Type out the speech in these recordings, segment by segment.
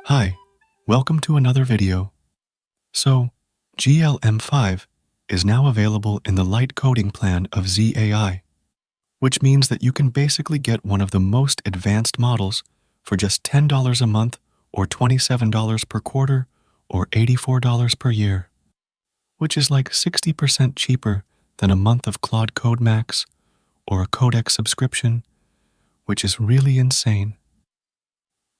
Hi, welcome to another video. So, GLM5 is now available in the Lite coding plan of ZAI, which means that you can basically get one of the most advanced models for just $10 a month or $27 per quarter or $84 per year, which is like 60% cheaper than a month of Claude Code Max or a Codex subscription, which is really insane.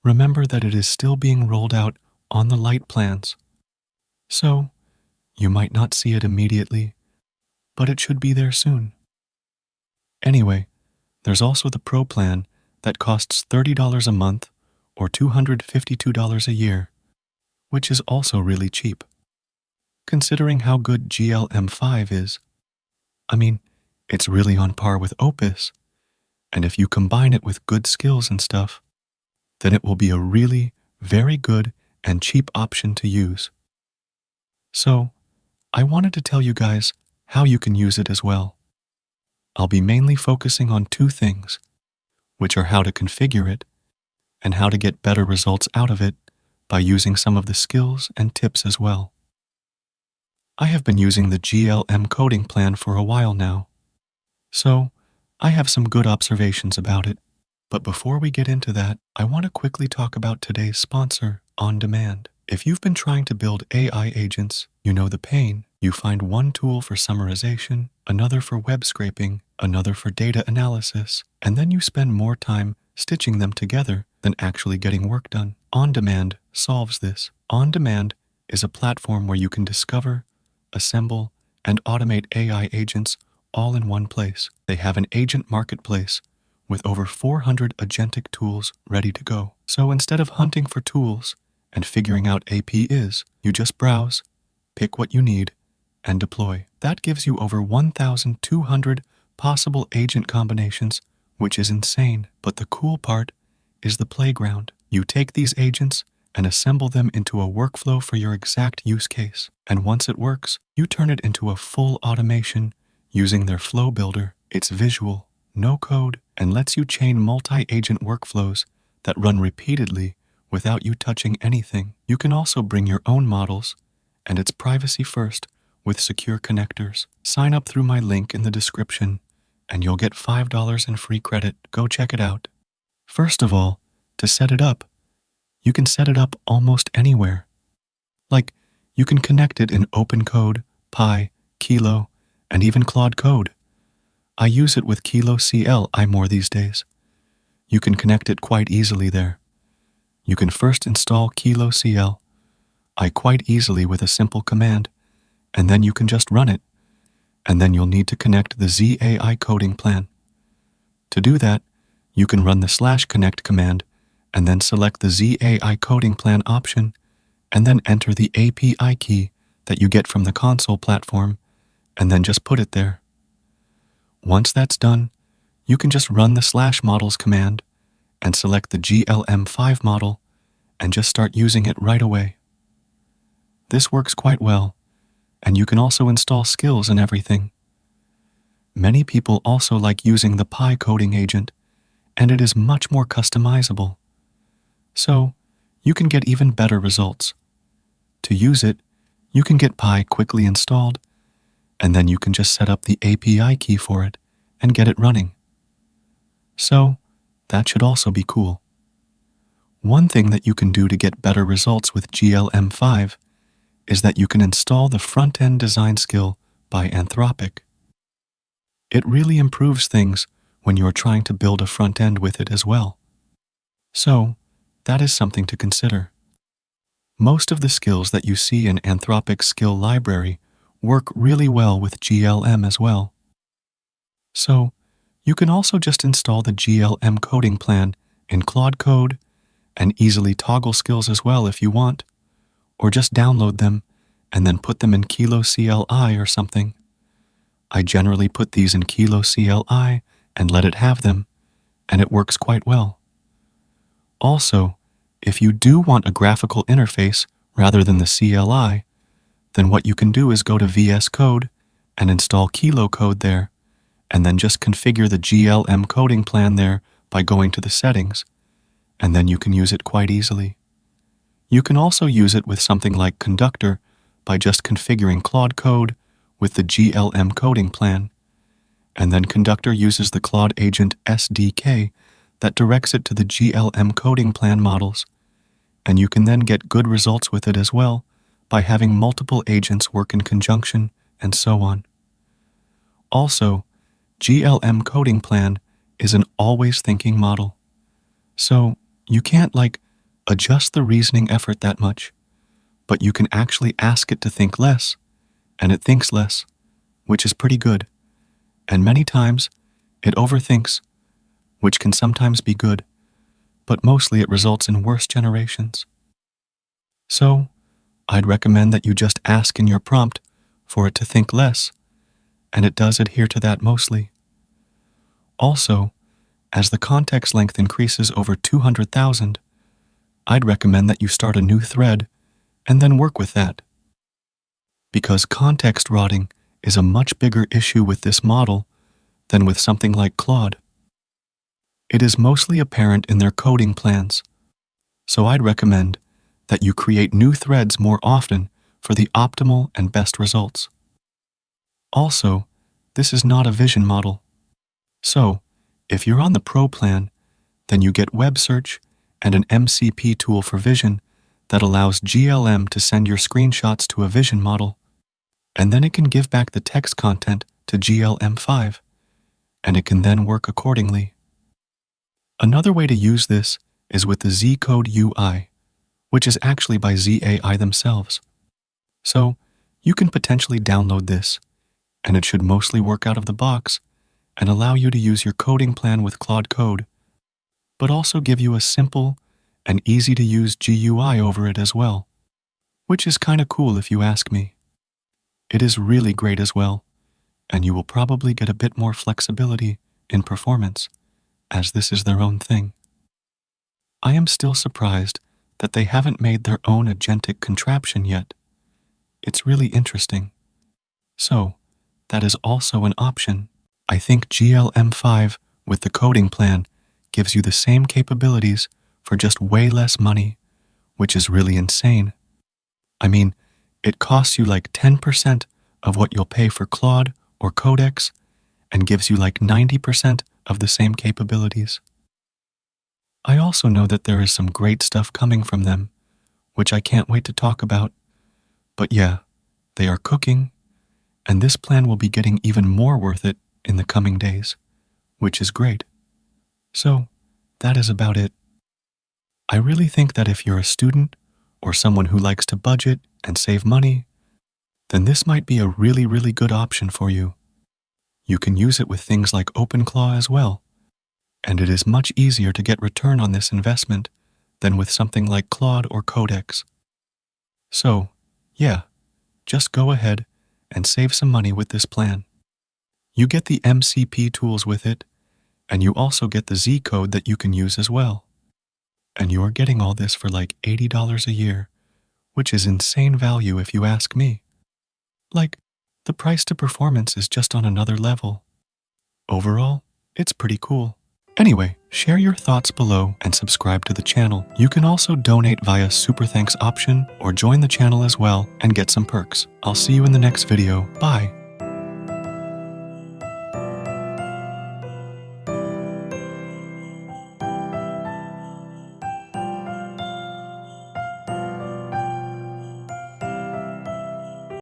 Remember that it is still being rolled out on the Lite plans. So, you might not see it immediately, but it should be there soon. Anyway, there's also the Pro plan that costs $30 a month or $252 a year, which is also really cheap. Considering how good GLM5 is, I mean, it's really on par with Opus, and if you combine it with good skills and stuff, then it will be a really, very good and cheap option to use. So, I wanted to tell you guys how you can use it as well. I'll be mainly focusing on two things, which are how to configure it and how to get better results out of it by using some of the skills and tips as well. I have been using the GLM coding plan for a while now, so I have some good observations about it. But before we get into that, I want to quickly talk about today's sponsor, On Demand. If you've been trying to build AI agents, you know the pain. You find one tool for summarization, another for web scraping, another for data analysis, and then you spend more time stitching them together than actually getting work done. On Demand solves this. On Demand is a platform where you can discover, assemble, and automate AI agents all in one place. They have an agent marketplace with over 400 agentic tools ready to go. So instead of hunting for tools and figuring out APIs, you just browse, pick what you need, and deploy. That gives you over 1,200 possible agent combinations, which is insane. But the cool part is the playground. You take these agents and assemble them into a workflow for your exact use case. And once it works, you turn it into a full automation using their flow builder. It's visual, no code, and lets you chain multi-agent workflows that run repeatedly without you touching anything. You can also bring your own models, and it's privacy first with secure connectors. Sign up through my link in the description, and you'll get $5 in free credit. Go check it out. First of all, to set it up, you can set it up almost anywhere. Like, you can connect it in OpenCode, Pi, Kilo, and even Claude Code. I use it with Kilo CLI more these days. You can connect it quite easily there. You can first install Kilo CLI quite easily with a simple command, and then you can just run it, and then you'll need to connect the ZAI coding plan. To do that, you can run the /connect command, and then select the ZAI coding plan option, and then enter the API key that you get from the console platform, and then just put it there. Once that's done, you can just run the /models command and select the GLM5 model and just start using it right away. This works quite well, and you can also install skills and everything. Many people also like using the Pi coding agent, and it is much more customizable. So, you can get even better results. To use it, you can get Pi quickly installed, and then you can just set up the API key for it and get it running. So, that should also be cool. One thing that you can do to get better results with GLM5 is that you can install the front-end design skill by Anthropic. It really improves things when you are trying to build a front end with it as well. So, that is something to consider. Most of the skills that you see in Anthropic's skill library work really well with GLM as well. So, you can also just install the GLM coding plan in Claude Code and easily toggle skills as well if you want, or just download them and then put them in Kilo CLI or something. I generally put these in Kilo CLI and let it have them, and it works quite well. Also, if you do want a graphical interface rather than the CLI, then what you can do is go to VS Code and install Kilo Code there, and then just configure the GLM coding plan there by going to the settings, and then you can use it quite easily. You can also use it with something like Conductor by just configuring Claude code with the GLM coding plan, and then Conductor uses the Claude Agent SDK that directs it to the GLM coding plan models, and you can then get good results with it as well by having multiple agents work in conjunction and so on. Also, GLM coding plan is an always thinking model, so you can't adjust the reasoning effort that much, but you can actually ask it to think less, and it thinks less, which is pretty good. And many times, it overthinks, which can sometimes be good, but mostly it results in worse generations. So, I'd recommend that you just ask in your prompt for it to think less, and it does adhere to that mostly. Also, as the context length increases over 200,000, I'd recommend that you start a new thread and then work with that. Because context rotting is a much bigger issue with this model than with something like Claude. It is mostly apparent in their coding plans, so I'd recommend that you create new threads more often for the optimal and best results. Also, this is not a vision model. So, if you're on the Pro plan, then you get web search and an MCP tool for vision that allows GLM to send your screenshots to a vision model, and then it can give back the text content to GLM5, and it can then work accordingly. Another way to use this is with the Z-Code UI, which is actually by ZAI themselves. So, you can potentially download this, and it should mostly work out of the box and allow you to use your coding plan with Claude Code, but also give you a simple and easy-to-use GUI over it as well, which is kinda cool if you ask me. It is really great as well, and you will probably get a bit more flexibility in performance, as this is their own thing. I am still surprised that they haven't made their own agentic contraption yet. It's really interesting. So, that is also an option. I think GLM5 with the coding plan gives you the same capabilities for just way less money, which is really insane. I mean, it costs you 10% of what you'll pay for Claude or Codex and gives you 90% of the same capabilities. I also know that there is some great stuff coming from them, which I can't wait to talk about. But yeah, they are cooking, and this plan will be getting even more worth it in the coming days, which is great. So, that is about it. I really think that if you're a student or someone who likes to budget and save money, then this might be a really, really good option for you. You can use it with things like OpenClaw as well, and it is much easier to get return on this investment than with something like Claude or Codex. So, yeah, just go ahead and save some money with this plan. You get the MCP tools with it, and you also get the Z code that you can use as well. And you are getting all this for $80 a year, which is insane value if you ask me. The price to performance is just on another level. Overall, it's pretty cool. Anyway, share your thoughts below and subscribe to the channel. You can also donate via Super Thanks option or join the channel as well and get some perks. I'll see you in the next video. Bye.